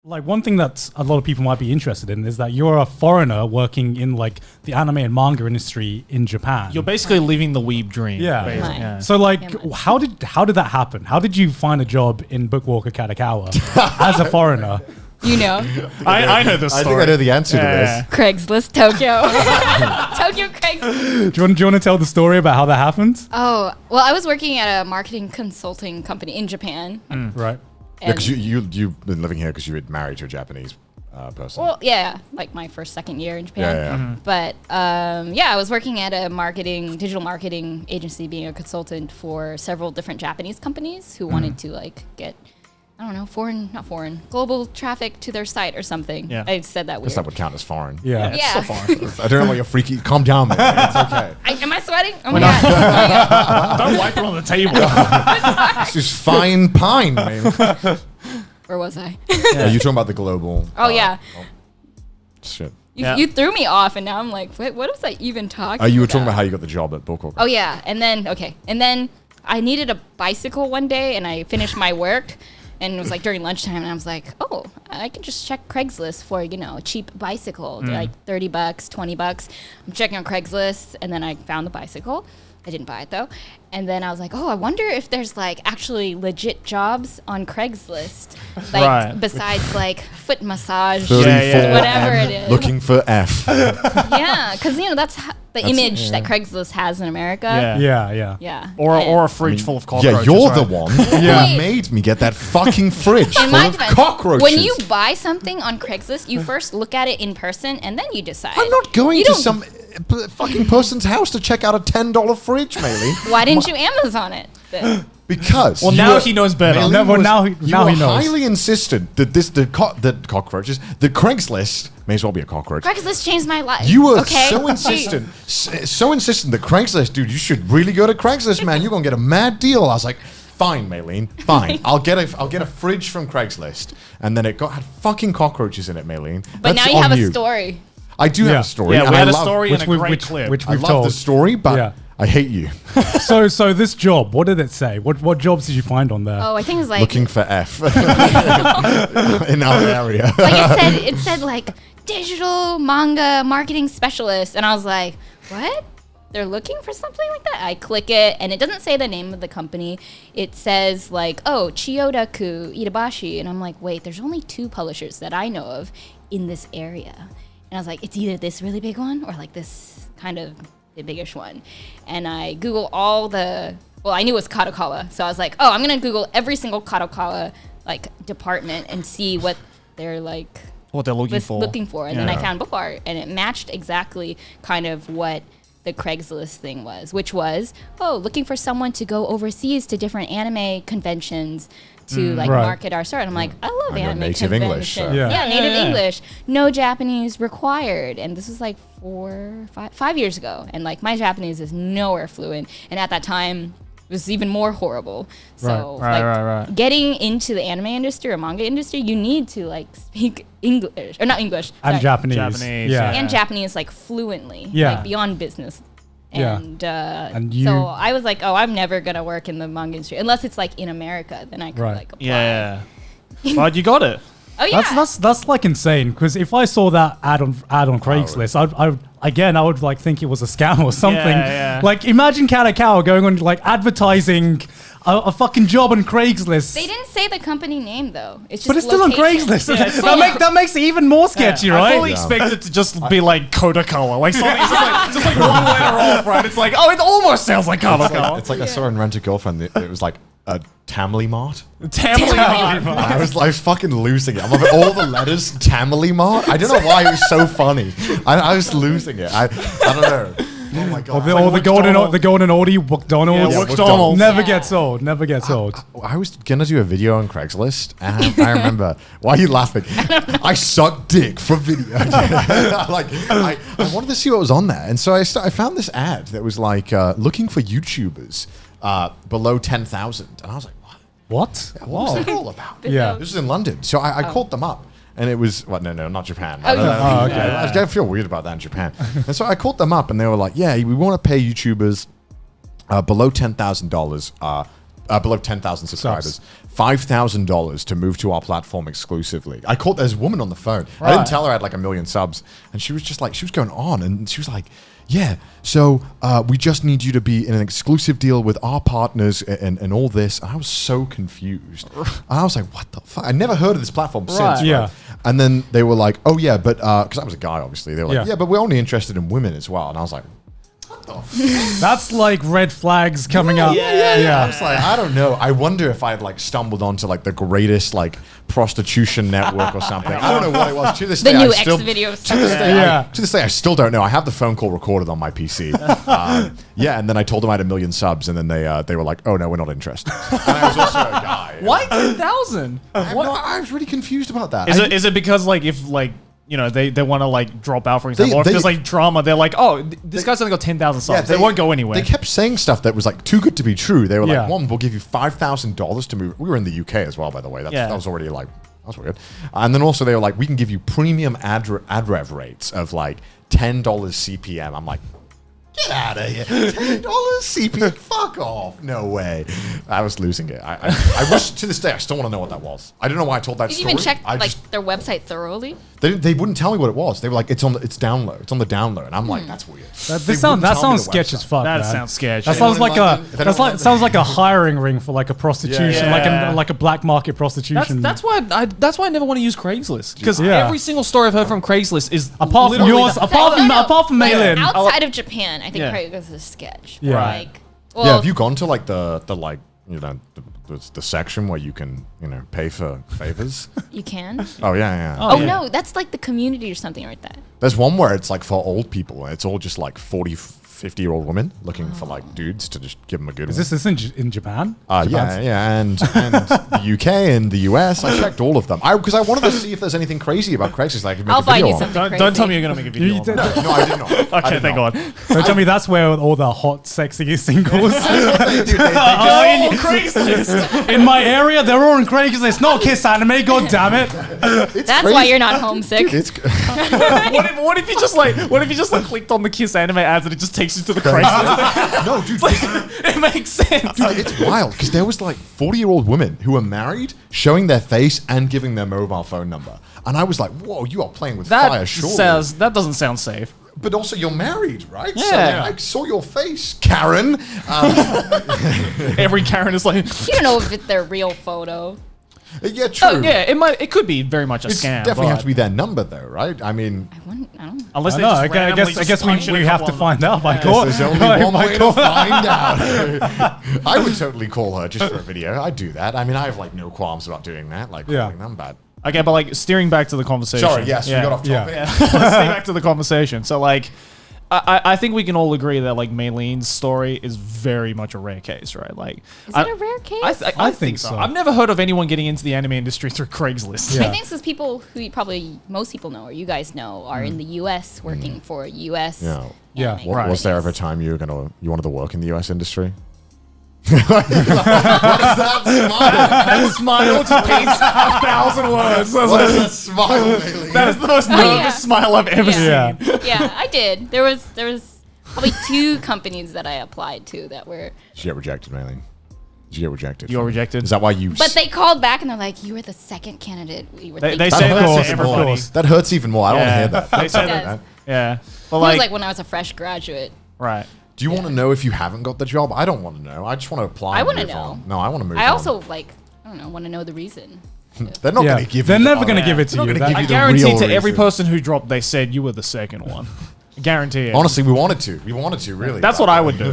Like one thing that a lot of people might be interested in is that you're a foreigner working in like the anime and manga industry in Japan. You're basically living the weeb dream. Yeah. basically. Yeah. So like, how did that happen? How did you find a job in Bookwalker Kadokawa as a foreigner? You know, I know this I story. think I know the answer to this. Craigslist Tokyo. Tokyo Craigslist. Do you want to tell the story about how that happened? Oh, well, I was working at a marketing consulting company in Japan. Right. Yeah, because you've been living here because you were married to a Japanese person. Well, yeah, like my first, second year in Japan. Yeah. But I was working at a digital marketing agency, being a consultant for several different Japanese companies who wanted to like get, I don't know, global traffic to their site or something. Yeah. I said that weird. Guess that would count as foreign. Yeah. Yeah. So far. I don't know why you're freaky. Calm down, man. It's okay. Am I sweating? Oh my god. Oh my God. Don't wipe it on the table. This is fine pine, man. Where was I? Are you talking about the global? Oh yeah. Shit. You threw me off, and now I'm like, what was I even talking about? You were talking about how you got the job at Bookwalker. Oh yeah, and then I needed a bicycle one day, and I finished my work, and it was like during lunchtime, and I was like, oh, I can just check Craigslist for a cheap bicycle, like $30, $20. I'm checking on Craigslist, and then I found the bicycle. I didn't buy it though. And then I was like, oh, I wonder if there's like actually legit jobs on Craigslist, like besides like foot massage, 34 whatever it is. Looking for F. Yeah, because that's the image that Craigslist has in America. Yeah. Or a fridge full of cockroaches. Yeah, you're right? the one who made me get that fucking fridge full of cockroaches. When you buy something on Craigslist, you first look at it in person and then you decide. I'm not going to some fucking person's house to check out a $10 fridge, Maylee. Why didn't you Amazon it then? Because now he knows better. Now he knows. Highly insistent that cockroaches, the Craigslist may as well be a cockroach. Craigslist changed my life. You were okay? so insistent, so insistent that Craigslist, dude, you should really go to Craigslist, man. You're gonna get a mad deal. I was like, fine, Maylene, fine. I'll get a fridge from Craigslist, and then it had fucking cockroaches in it, Maylene. But now you have a story. I do have a story. Yeah, we had a love, story and a great clip. Which I we've love told. the story, but I hate you. So this job, what did it say? What jobs did you find on there? Oh, I think it was like Looking for F in our area. like it said like digital manga marketing specialist, and I was like, what? They're looking for something like that? I click it, and it doesn't say the name of the company. It says like, oh, Chiyodaku Itabashi, and I'm like, wait, there's only 2 publishers that I know of in this area. And I was like, it's either this really big one or like this kind of the biggish one. And I Google I knew it was Kadokawa. So I was like, oh, I'm going to Google every single Kadokawa like department and see what they're like What they're looking for. And then I found book art, and it matched exactly kind of what the Craigslist thing was, which was, looking for someone to go overseas to different anime conventions to market our store. And I'm like, I love anime native English, conventions. so. Native English. No Japanese required. And this was like 5 years ago. And like my Japanese is nowhere fluent. And at that time, it was even more horrible. So getting into the anime industry or manga industry, you need to like speak English, or not English. And Japanese. And Japanese like fluently, like beyond business. And so I was like, I'm never going to work in the manga industry unless it's like in America. Then I could like apply. Yeah. But you got it. Oh yeah. That's like insane, because if I saw that ad on Craigslist, I would like think it was a scam or something. Yeah. Like imagine Kadokawa going on like advertising a fucking job on Craigslist. They didn't say the company name though. It's just but it's still on Craigslist. That makes it even more sketchy, right? I fully expect it to just be like Kadokawa, like something just like one letter off, right? It's like, it almost sounds like Kadokawa. It's like I saw in Rent a Girlfriend. It was like a Tamily Mart. Tamily Mart. I was fucking losing it. I'm like, all the letters Tamily Mart. I don't know why it was so funny. I was losing it. I don't know. Oh my god! The golden oldie McDonald's. Yeah, McDonald's. Never gets old. Never gets old. I was gonna do a video on Craigslist, and I remember. Why are you laughing? I suck dick for video. I wanted to see what was on there, and so I found this ad that was like looking for YouTubers below 10,000, and I was like, what? What was that all about? Yeah, this is in London, so I called them up. And it was, no, not Japan. Okay. I feel weird about that in Japan. And so I called them up, and they were like, yeah, we want to pay YouTubers below $10,000 below 10,000 subscribers, $5,000 to move to our platform exclusively. I called. There's a woman on the phone. I didn't tell her I had like 1 million subs, and she was just like, she was going on, and she was like, yeah, so we just need you to be in an exclusive deal with our partners and all this. And I was so confused. And I was like, what the fuck? I never heard of this platform since. Right? Yeah. And then they were like, oh yeah, but because I was a guy, obviously, they were like, yeah, but we're only interested in women as well. And I was like, what the fuck? That's like red flags coming up. I was like, I don't know. I wonder if I had like stumbled onto like the greatest like prostitution network or something. I don't know what it was. To this The day, new I still, X video. to this day, I still don't know. I have the phone call recorded on my PC. And then I told them I had 1 million subs, and then they were like, "Oh no, we're not interested." And I was also a guy. Why 10,000? I was really confused about that. Is it because like if like you know they want to like drop out, for example, or if they- there's like drama, they're like, oh, this guy's only got 10,000 subs. They won't go anywhere. They kept saying stuff that was like too good to be true. They were Yeah. like, "One, we'll give you $5,000 to move." We were in the UK as well, by the way. That was already like, that's weird. And then also they were like, "We can give you premium ad rev rates of like $10 CPM." I'm like, get out of here. $10 CPM? Fuck off. No way. I was losing it. I wish to this day I still want to know what that was. I don't know why I told that Did you story. even check I like just, their website thoroughly? they wouldn't tell me what it was. They were like, it's on the download. And I'm like, that's weird. That They sounds wouldn't tell me the sketch as website. fuck. That man. sounds sketchy. That sounds like London, sounds like a hiring ring for like a prostitution, Yeah. like a black market prostitution. That's why I never want to use Craigslist, because Yeah. every single story I've heard from Craigslist is apart from literally yours, that. apart from Maylin. Outside of Japan, I think Yeah. Craigslist is sketch. Yeah. Like, well, Yeah, have you gone to like the like the section where you can pay for favors? you can. Oh yeah. Oh yeah. no, that's like the community or something like that. There's one where it's like for old people, and it's all just like 40, 50-year-old women looking for like dudes to just give them a good Is one. this in Japan? Yeah, and the UK and the US. I checked all of them. Because I wanted to see if there's anything crazy about Craigslist that I could make I'll a video find you on. something. Don't tell me you're gonna make a video. on that. No, I did not. Okay, thank God. So tell me that's where all the hot, sexy singles. Oh, Craigslist. In my area, they're all on Craigslist, not Kiss Anime. God damn it! That's why you're not homesick. It's what if you just like clicked on the Kiss anime ads and it just takes you to the Craigslist? no, dude. It makes sense. It's wild because there was like 40-year-old women who were married, showing their face and giving their mobile phone number, and I was like, "Whoa, you are playing with fire!" Surely, That doesn't sound safe. but also you're married, right? Yeah. So I saw your face, Karen. Every Karen is like, You don't know if it's their real photo. Yeah, true. oh yeah, it could be very much a It's scam. definitely but have to be their number, though, right? I mean, I don't know. unless I they know. just I randomly guess just punch in we a have couple to of find out. My yes, God, there's only one way to find out. I would totally call her just for a video. I'd do that. I mean, I have like no qualms about doing that, like calling them, but Okay, but like steering back to the conversation. sorry, yes, we got off topic. Let's stay back to the conversation. So like, I think we can all agree that like Maylene's story is very much a rare case, right? Like, Is it a rare case? I think so. I've never heard of anyone getting into the anime industry through Craigslist. Yeah. I think it's because people who probably most people know or you guys know are in the U.S. working for U.S. Yeah. anime Was there ever a companies. time you wanted to work in the US industry? What is that smile? That smile just paints 1,000 words. What is that smile, Bailey? That is the most nervous smile I've ever seen. Yeah. Yeah, I did. There was probably 2 companies that I applied to that were. Did you get rejected, Bailey? Did you get rejected? You got rejected? Is that why you? But they called back and they're like, "You were the second candidate we were." They thinking say of." that course, to of everybody. course. That hurts even more. I don't want to hear that. They said Yes. that. Yeah. But It was like, like when I was a fresh graduate. right. Do you want to know if you haven't got the job? I don't want to know. I just want to apply. I and wanna move know. on. No, I want to move I on. also I don't know, want to know the reason. They're not Yeah. going to give. They're you never the- going to give it to They're you. not gonna That- give I you the guarantee real to every reason. person who dropped, they said you were the second one. I guarantee it. Honestly, we wanted to. We wanted to, really. That's what I would do.